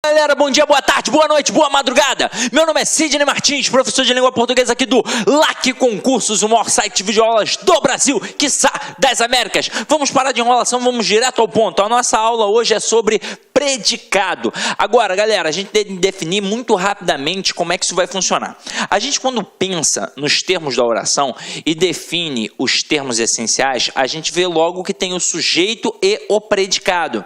Galera, bom dia, boa tarde, boa noite, boa madrugada. Meu nome é Sidney Martins, professor de língua portuguesa aqui do LAC Concursos, o maior site de videoaulas do Brasil, quiçá das Américas. Vamos parar de enrolação, vamos direto ao ponto. A nossa aula hoje é sobre predicado. Agora, galera, a gente tem que definir muito rapidamente como é que isso vai funcionar. A gente, quando pensa nos termos da oração e define os termos essenciais, a gente vê logo que tem o sujeito e o predicado.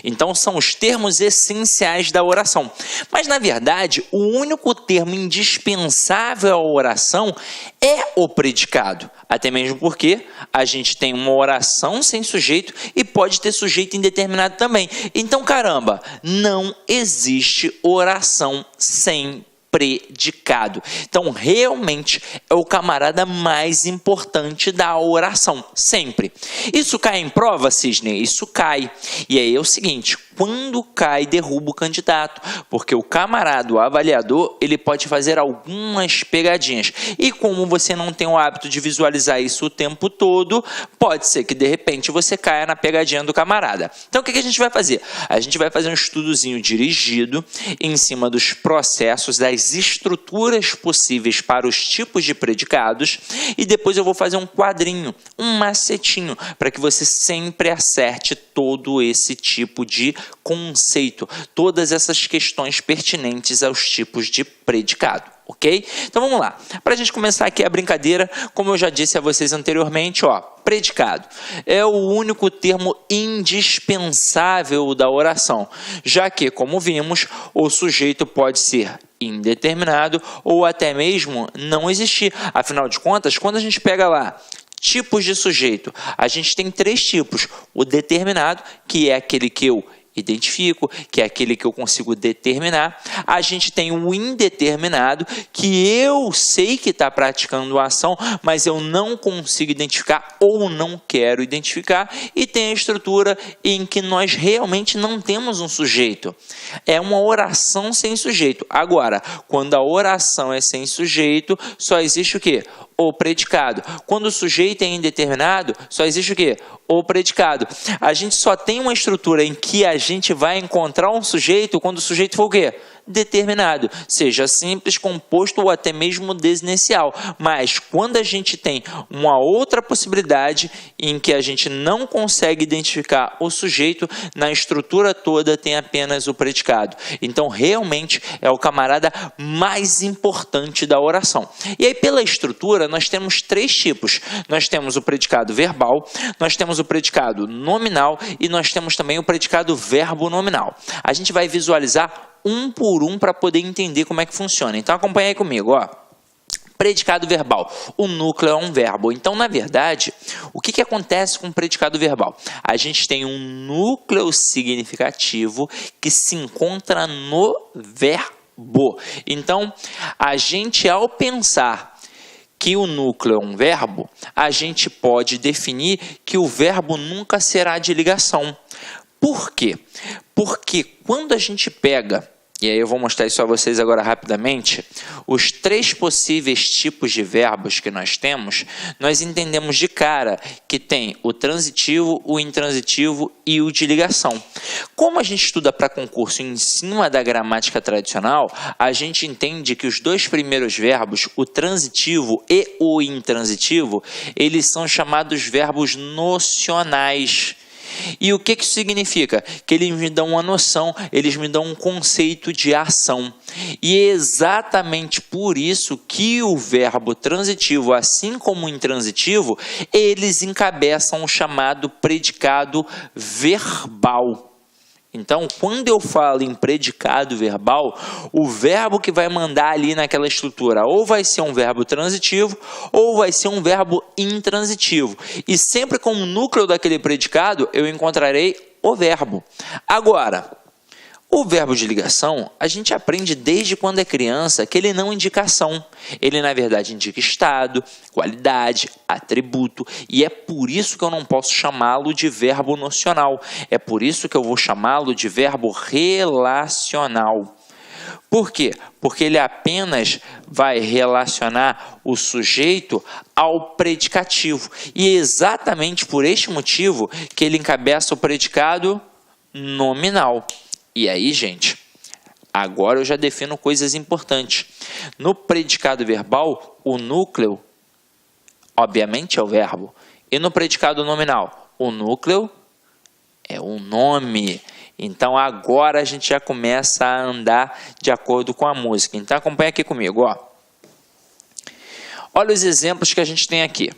Então, são os termos essenciais da oração. Mas, na verdade, o único termo indispensável à oração é o predicado. Até mesmo porque a gente tem uma oração sem sujeito e pode ter sujeito indeterminado também. Então, caramba, não existe oração sem predicado. Então, realmente, é o camarada mais importante da oração, sempre. Isso cai em prova, Sidney? Isso cai. E aí é o seguinte, quando cai, derruba o candidato, porque o camarada, o avaliador, ele pode fazer algumas pegadinhas. E como você não tem o hábito de visualizar isso o tempo todo, pode ser que, de repente, você caia na pegadinha do camarada. Então, o que a gente vai fazer? A gente vai fazer um estudozinho dirigido em cima dos processos, das estruturas possíveis para os tipos de predicados, e depois eu vou fazer um quadrinho, um macetinho, para que você sempre acerte todo esse tipo de conceito, todas essas questões pertinentes aos tipos de predicado, ok? Então vamos lá, para a gente começar aqui a brincadeira, como eu já disse a vocês anteriormente, ó, predicado é o único termo indispensável da oração, já que, como vimos, o sujeito pode ser indeterminado ou até mesmo não existir. Afinal de contas, quando a gente pega lá tipos de sujeito, a gente tem três tipos: o determinado, que é aquele que eu identifico, que é aquele que eu consigo determinar. A gente tem o indeterminado, que eu sei que está praticando a ação, mas eu não consigo identificar ou não quero identificar. E tem a estrutura em que nós realmente não temos um sujeito. É uma oração sem sujeito. Agora, quando a oração é sem sujeito, só existe o quê? O predicado. Quando o sujeito é indeterminado, só existe o quê? O predicado. A gente só tem uma estrutura em que a gente vai encontrar um sujeito quando o sujeito for o quê? Determinado, seja simples, composto ou até mesmo desinicial. Mas quando a gente tem uma outra possibilidade em que a gente não consegue identificar o sujeito, na estrutura toda tem apenas o predicado. Então, realmente, é o camarada mais importante da oração. E aí, pela estrutura, nós temos três tipos. Nós temos o predicado verbal, nós temos o predicado nominal e nós temos também o predicado verbo nominal. A gente vai visualizar um por um para poder entender como é que funciona. Então, acompanha aí comigo, ó. Predicado verbal. O núcleo é um verbo. Então, na verdade, o que acontece com o predicado verbal? A gente tem um núcleo significativo que se encontra no verbo. Então, a gente, ao pensar que o núcleo é um verbo, a gente pode definir que o verbo nunca será de ligação. Por quê? Porque quando a gente pega, e aí eu vou mostrar isso a vocês agora rapidamente, os três possíveis tipos de verbos que nós temos, nós entendemos de cara que tem o transitivo, o intransitivo e o de ligação. Como a gente estuda para concurso em cima da gramática tradicional, a gente entende que os dois primeiros verbos, o transitivo e o intransitivo, eles são chamados verbos nocionais. E o que isso significa? Que eles me dão uma noção, eles me dão um conceito de ação. E é exatamente por isso que o verbo transitivo, assim como o intransitivo, eles encabeçam o chamado predicado verbal. Então, quando eu falo em predicado verbal, o verbo que vai mandar ali naquela estrutura ou vai ser um verbo transitivo ou vai ser um verbo intransitivo. E sempre como núcleo daquele predicado, eu encontrarei o verbo. Agora, o verbo de ligação, a gente aprende desde quando é criança que ele não indica ação. Ele, na verdade, indica estado, qualidade, atributo. E é por isso que eu não posso chamá-lo de verbo nocional. É por isso que eu vou chamá-lo de verbo relacional. Por quê? Porque ele apenas vai relacionar o sujeito ao predicativo. E é exatamente por este motivo que ele encabeça o predicado nominal. E aí, gente, Agora eu já defino coisas importantes. No predicado verbal, o núcleo, obviamente, é o verbo. E no predicado nominal, o núcleo é o nome. Então, agora a gente já começa a andar de acordo com a música. Então, acompanha aqui comigo, ó. Olha os exemplos que a gente tem aqui.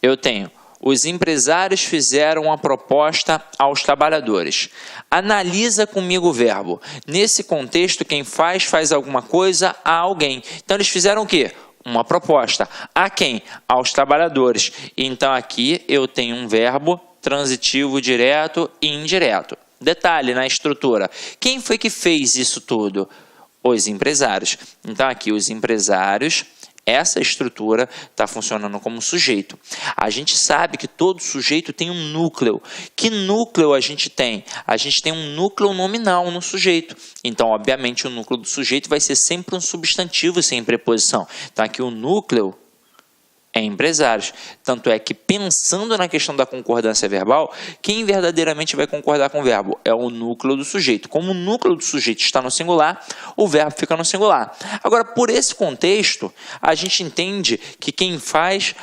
Eu tenho: os empresários fizeram uma proposta aos trabalhadores. Analisa comigo o verbo. Nesse contexto, quem faz alguma coisa a alguém. Então, eles fizeram o quê? Uma proposta. A quem? Aos trabalhadores. Então, aqui eu tenho um verbo transitivo direto e indireto. Detalhe na estrutura. Quem foi que fez isso tudo? Os empresários. Então, aqui os empresários, essa estrutura está funcionando como sujeito. A gente sabe que todo sujeito tem um núcleo. Que núcleo a gente tem? A gente tem um núcleo nominal no sujeito. Então, obviamente, o núcleo do sujeito vai ser sempre um substantivo sem preposição. Então, aqui o núcleo é empresários. Tanto é que, pensando na questão da concordância verbal, quem verdadeiramente vai concordar com o verbo é o núcleo do sujeito. Como o núcleo do sujeito está no singular, o verbo fica no singular. Agora, por esse contexto, a gente entende que quem faz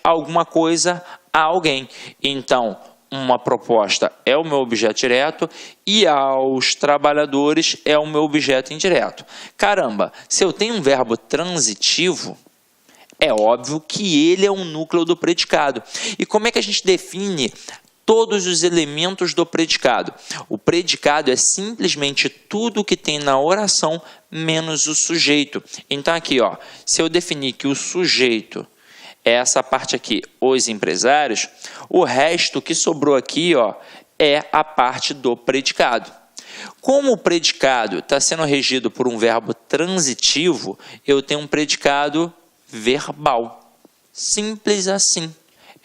alguma coisa a alguém. Então, uma proposta é o meu objeto direto e aos trabalhadores é o meu objeto indireto. Caramba, se eu tenho um verbo transitivo, é óbvio que ele é um núcleo do predicado. E como é que a gente define todos os elementos do predicado? O predicado é simplesmente tudo que tem na oração menos o sujeito. Então aqui, ó, se eu definir que o sujeito é essa parte aqui, os empresários, o resto que sobrou aqui, ó, é a parte do predicado. Como o predicado está sendo regido por um verbo transitivo, eu tenho um predicado verbal. Simples assim.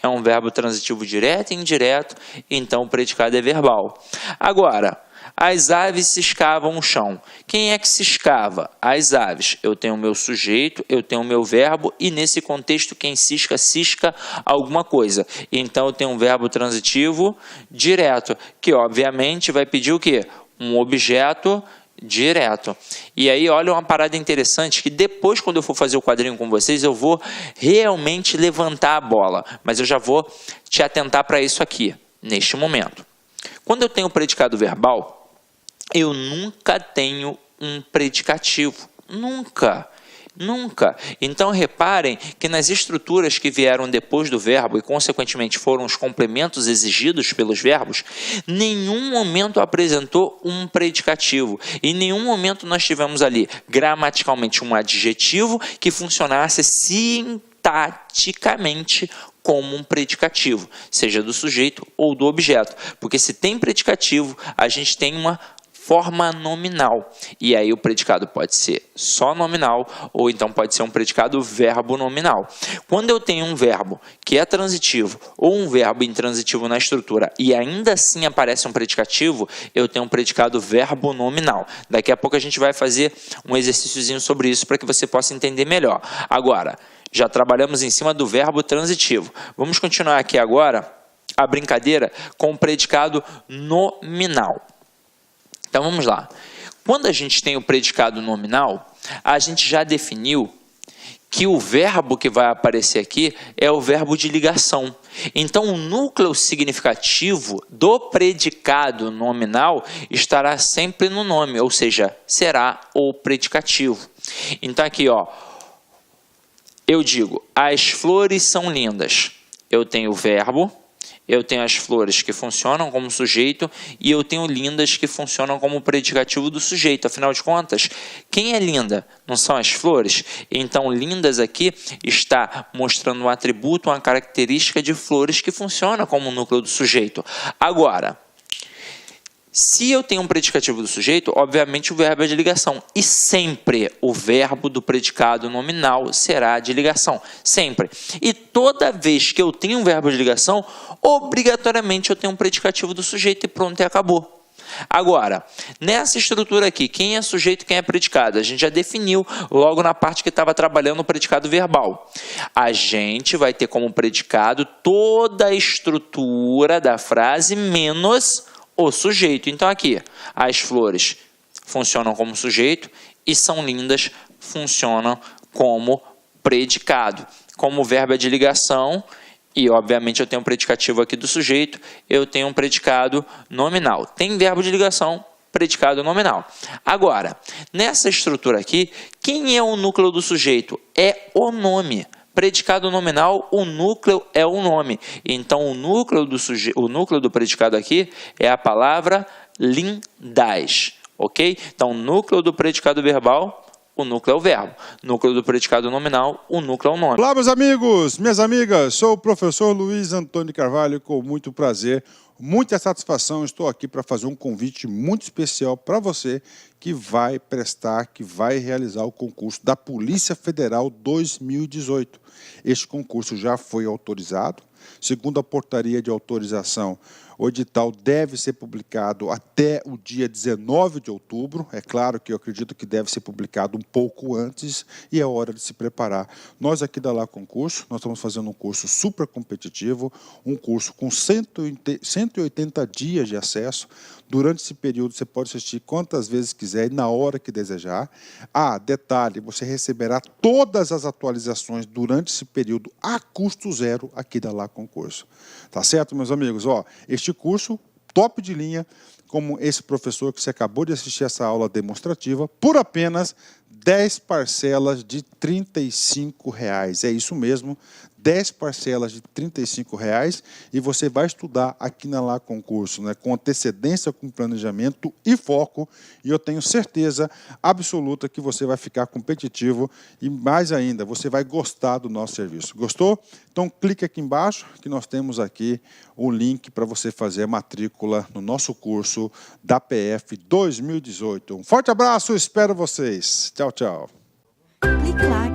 É um verbo transitivo direto e indireto, então o predicado é verbal. Agora, as aves ciscavam o chão. Quem é que ciscava? As aves. Eu tenho o meu sujeito, eu tenho o meu verbo, e nesse contexto quem cisca, cisca alguma coisa. Então eu tenho um verbo transitivo direto, que obviamente vai pedir o quê? Um objeto direto. E aí, olha uma parada interessante, que depois, quando eu for fazer o quadrinho com vocês, eu vou realmente levantar a bola, mas eu já vou te atentar para isso aqui, neste momento. Quando eu tenho predicado verbal, eu nunca tenho um predicativo. Nunca. Então, reparem que nas estruturas que vieram depois do verbo e, consequentemente, foram os complementos exigidos pelos verbos, nenhum momento apresentou um predicativo. Em nenhum momento nós tivemos ali, gramaticalmente, um adjetivo que funcionasse sintaticamente como um predicativo, seja do sujeito ou do objeto. Porque se tem predicativo, a gente tem uma forma nominal. E aí o predicado pode ser só nominal ou então pode ser um predicado verbo nominal. Quando eu tenho um verbo que é transitivo ou um verbo intransitivo na estrutura e ainda assim aparece um predicativo, eu tenho um predicado verbo nominal. Daqui a pouco a gente vai fazer um exercíciozinho sobre isso para que você possa entender melhor. Agora, já trabalhamos em cima do verbo transitivo. Vamos continuar aqui agora a brincadeira com o predicado nominal. Então, vamos lá. Quando a gente tem o predicado nominal, a gente já definiu que o verbo que vai aparecer aqui é o verbo de ligação. Então, o núcleo significativo do predicado nominal estará sempre no nome, ou seja, será o predicativo. Então, aqui, ó, eu digo, as flores são lindas. Eu tenho o verbo. Eu tenho as flores que funcionam como sujeito e eu tenho lindas que funcionam como predicativo do sujeito. Afinal de contas, quem é linda? Não são as flores? Então, lindas aqui está mostrando um atributo, uma característica de flores que funciona como núcleo do sujeito. Agora, se eu tenho um predicativo do sujeito, obviamente o verbo é de ligação. E sempre o verbo do predicado nominal será de ligação. Sempre. E toda vez que eu tenho um verbo de ligação, obrigatoriamente eu tenho um predicativo do sujeito e pronto, e acabou. Agora, nessa estrutura aqui, quem é sujeito e quem é predicado? A gente já definiu logo na parte que estava trabalhando o predicado verbal. A gente vai ter como predicado toda a estrutura da frase menos o sujeito. Então aqui, as flores funcionam como sujeito e são lindas funcionam como predicado. Como o verbo é de ligação e, obviamente, eu tenho um predicativo aqui do sujeito, eu tenho um predicado nominal. Tem verbo de ligação, predicado nominal. Agora, nessa estrutura aqui, quem é o núcleo do sujeito? É o nome. Predicado nominal, o núcleo é o nome. Então, o núcleo do predicado aqui é a palavra lindaz, ok? Então, o núcleo do predicado verbal, o núcleo é o verbo. Núcleo do predicado nominal, o núcleo é o nome. Olá, meus amigos, minhas amigas. Sou o professor Luiz Antônio Carvalho, com muito prazer, muita satisfação. Estou aqui para fazer um convite muito especial para você que vai prestar, que vai realizar o concurso da Polícia Federal 2018. Este concurso já foi autorizado. Segundo a portaria de autorização, o edital deve ser publicado até o dia 19 de outubro. É claro que eu acredito que deve ser publicado um pouco antes e é hora de se preparar. Nós aqui da Lá Concurso, nós estamos fazendo um curso super competitivo, um curso com 180 dias de acesso. Durante esse período você pode assistir quantas vezes quiser e na hora que desejar. Ah, detalhe, você receberá todas as atualizações durante esse período a custo zero aqui da Lá Concurso. Tá certo, meus amigos? Ó, este curso, top de linha, como esse professor que você acabou de assistir essa aula demonstrativa, por apenas 10 parcelas de R$ 35. É isso mesmo, 10 parcelas de R$ 35 e você vai estudar aqui na Lá Concurso, né, com antecedência, com planejamento e foco, e eu tenho certeza absoluta que você vai ficar competitivo e mais ainda, você vai gostar do nosso serviço. Gostou? Então clique aqui embaixo que nós temos aqui o link para você fazer a matrícula no nosso curso da PF 2018. Um forte abraço, espero vocês. Tchau, tchau. Clique lá